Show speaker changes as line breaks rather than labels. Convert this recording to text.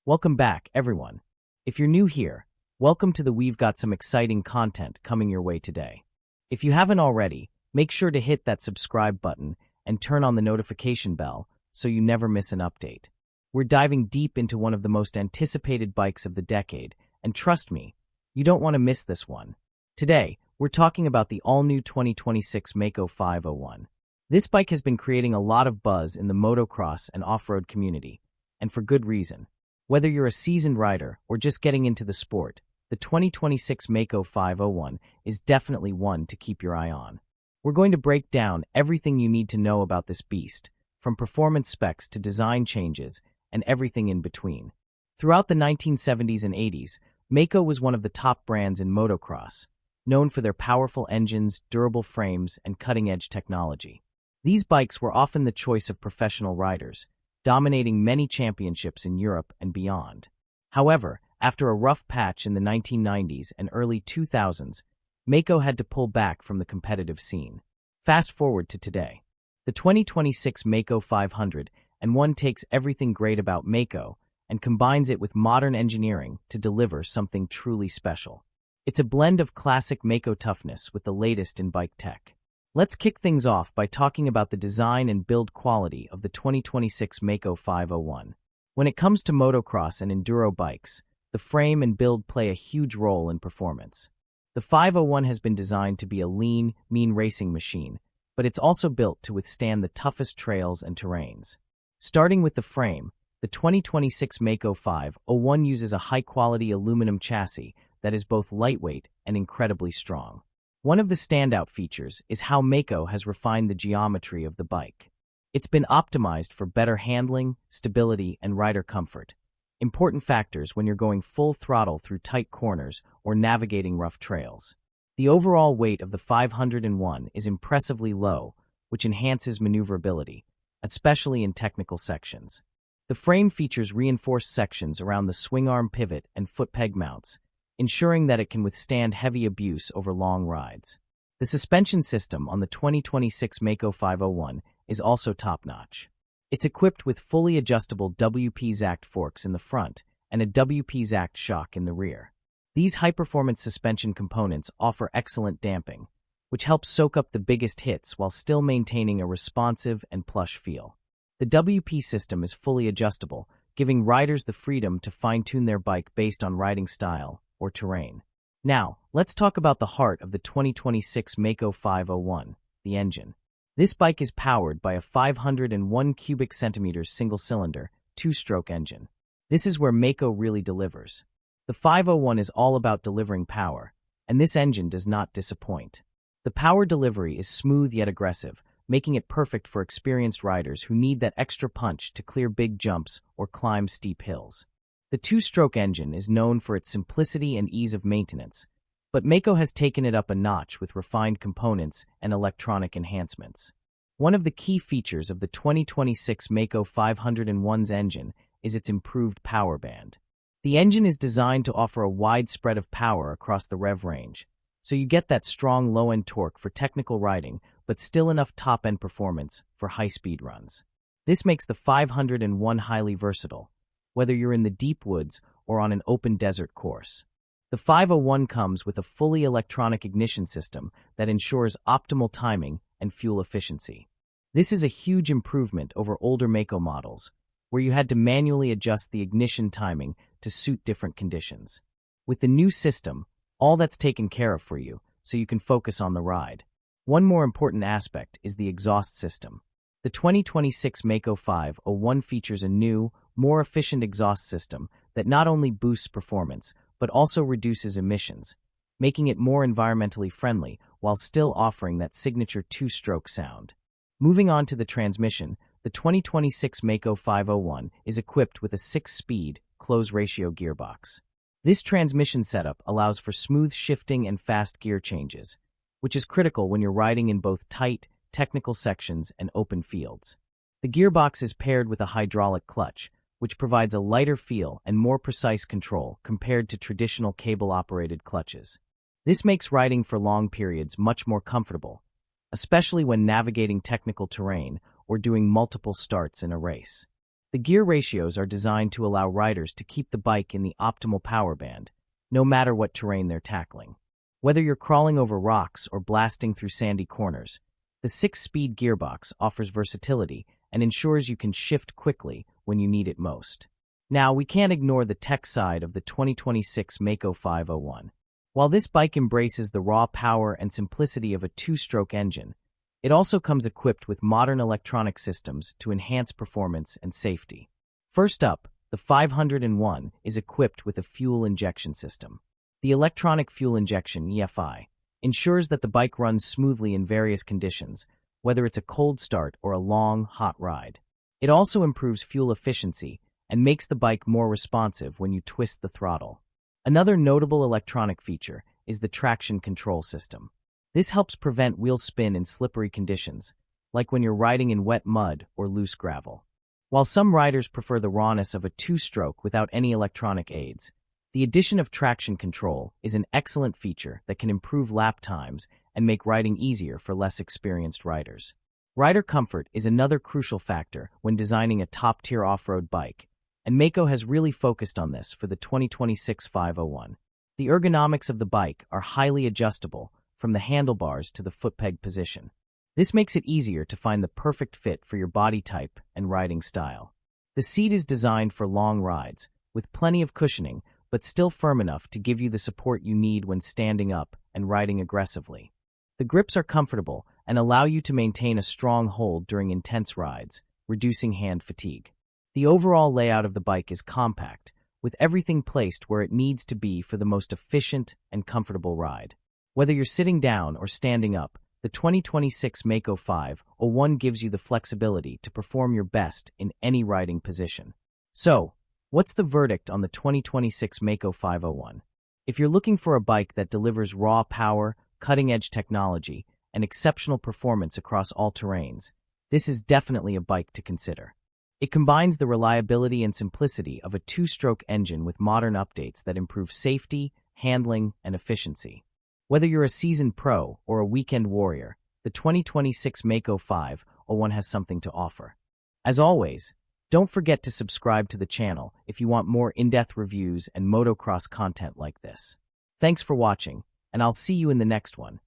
Welcome back, everyone. If you're new here, welcome to We've got some exciting content coming your way today. If you haven't already, make sure to hit that subscribe button and turn on the notification bell so you never miss an update. We're diving deep into one of the most anticipated bikes of the decade, and trust me, you don't want to miss this one. Today, we're talking about the all-new 2026 Maico 501. This bike has been creating a lot of buzz in the motocross and off-road community, and for good reason. Whether you're a seasoned rider or just getting into the sport, the 2026 Maico 501 is definitely one to keep your eye on. We're going to break down everything you need to know about this beast, from performance specs to design changes and everything in between. Throughout the 1970s and 80s, Maico was one of the top brands in motocross, known for their powerful engines, durable frames, and cutting-edge technology. These bikes were often the choice of professional riders, dominating many championships in Europe and beyond. However, after a rough patch in the 1990s and early 2000s, Maico had to pull back from the competitive scene. Fast forward to today. The 2026 Maico 501 takes everything great about Maico and combines it with modern engineering to deliver something truly special. It's a blend of classic Maico toughness with the latest in bike tech. Let's kick things off by talking about the design and build quality of the 2026 Maico 501. When it comes to motocross and enduro bikes, the frame and build play a huge role in performance. The 501 has been designed to be a lean, mean racing machine, but it's also built to withstand the toughest trails and terrains. Starting with the frame, the 2026 Maico 501 uses a high-quality aluminum chassis that is both lightweight and incredibly strong. One of the standout features is how Maico has refined the geometry of the bike. It's been optimized for better handling, stability, and rider comfort, important factors when you're going full throttle through tight corners or navigating rough trails. The overall weight of the 501 is impressively low, which enhances maneuverability, especially in technical sections. The frame features reinforced sections around the swing arm pivot and foot peg mounts, ensuring that it can withstand heavy abuse over long rides. The suspension system on the 2026 Maico 501 is also top-notch. It's equipped with fully adjustable WP-Zact forks in the front and a WP-Zact shock in the rear. These high-performance suspension components offer excellent damping, which helps soak up the biggest hits while still maintaining a responsive and plush feel. The WP system is fully adjustable, giving riders the freedom to fine-tune their bike based on riding style or terrain. Now, let's talk about the heart of the 2026 Maico 501, the engine. This bike is powered by a 501 cubic centimeters single-cylinder, two-stroke engine. This is where Maico really delivers. The 501 is all about delivering power, and this engine does not disappoint. The power delivery is smooth yet aggressive, making it perfect for experienced riders who need that extra punch to clear big jumps or climb steep hills. The two-stroke engine is known for its simplicity and ease of maintenance, but Maico has taken it up a notch with refined components and electronic enhancements. One of the key features of the 2026 Maico 501's engine is its improved power band. The engine is designed to offer a wide spread of power across the rev range, so you get that strong low-end torque for technical riding, but still enough top-end performance for high-speed runs. This makes the 501 highly versatile, whether you're in the deep woods or on an open desert course. The 501 comes with a fully electronic ignition system that ensures optimal timing and fuel efficiency. This is a huge improvement over older Maico models, where you had to manually adjust the ignition timing to suit different conditions. With the new system, all that's taken care of for you, so you can focus on the ride. One more important aspect is the exhaust system. The 2026 Maico 501 features a new, more efficient exhaust system that not only boosts performance, but also reduces emissions, making it more environmentally friendly while still offering that signature two-stroke sound. Moving on to the transmission, the 2026 Maico 501 is equipped with a 6-speed, close-ratio gearbox. This transmission setup allows for smooth shifting and fast gear changes, which is critical when you're riding in both tight, technical sections and open fields. The gearbox is paired with a hydraulic clutch, which provides a lighter feel and more precise control compared to traditional cable-operated clutches. This makes riding for long periods much more comfortable, especially when navigating technical terrain or doing multiple starts in a race. The gear ratios are designed to allow riders to keep the bike in the optimal power band, no matter what terrain they're tackling. Whether you're crawling over rocks or blasting through sandy corners, the 6-speed gearbox offers versatility and ensures you can shift quickly when you need it most. Now, we can't ignore the tech side of the 2026 Maico 501. While this bike embraces the raw power and simplicity of a 2-stroke engine, it also comes equipped with modern electronic systems to enhance performance and safety. First up, the 501 is equipped with a fuel injection system. The electronic fuel injection (EFI) ensures that the bike runs smoothly in various conditions, whether it's a cold start or a long, hot ride. It also improves fuel efficiency and makes the bike more responsive when you twist the throttle. Another notable electronic feature is the traction control system. This helps prevent wheel spin in slippery conditions, like when you're riding in wet mud or loose gravel. While some riders prefer the rawness of a 2-stroke without any electronic aids, the addition of traction control is an excellent feature that can improve lap times and make riding easier for less experienced riders. Rider comfort is another crucial factor when designing a top-tier off-road bike, and Maico has really focused on this for the 2026 501. The ergonomics of the bike are highly adjustable, from the handlebars to the footpeg position. This makes it easier to find the perfect fit for your body type and riding style. The seat is designed for long rides, with plenty of cushioning, but still firm enough to give you the support you need when standing up and riding aggressively. The grips are comfortable and allow you to maintain a strong hold during intense rides, reducing hand fatigue. The overall layout of the bike is compact, with everything placed where it needs to be for the most efficient and comfortable ride. Whether you're sitting down or standing up, the 2026 Maico 501 gives you the flexibility to perform your best in any riding position. So, what's the verdict on the 2026 Maico 501? If you're looking for a bike that delivers raw power, cutting-edge technology, and exceptional performance across all terrains, this is definitely a bike to consider. It combines the reliability and simplicity of a 2-stroke engine with modern updates that improve safety, handling, and efficiency. Whether you're a seasoned pro or a weekend warrior, the 2026 Maico 501 has something to offer. As always, don't forget to subscribe to the channel if you want more in-depth reviews and motocross content like this. Thanks for watching, and I'll see you in the next one.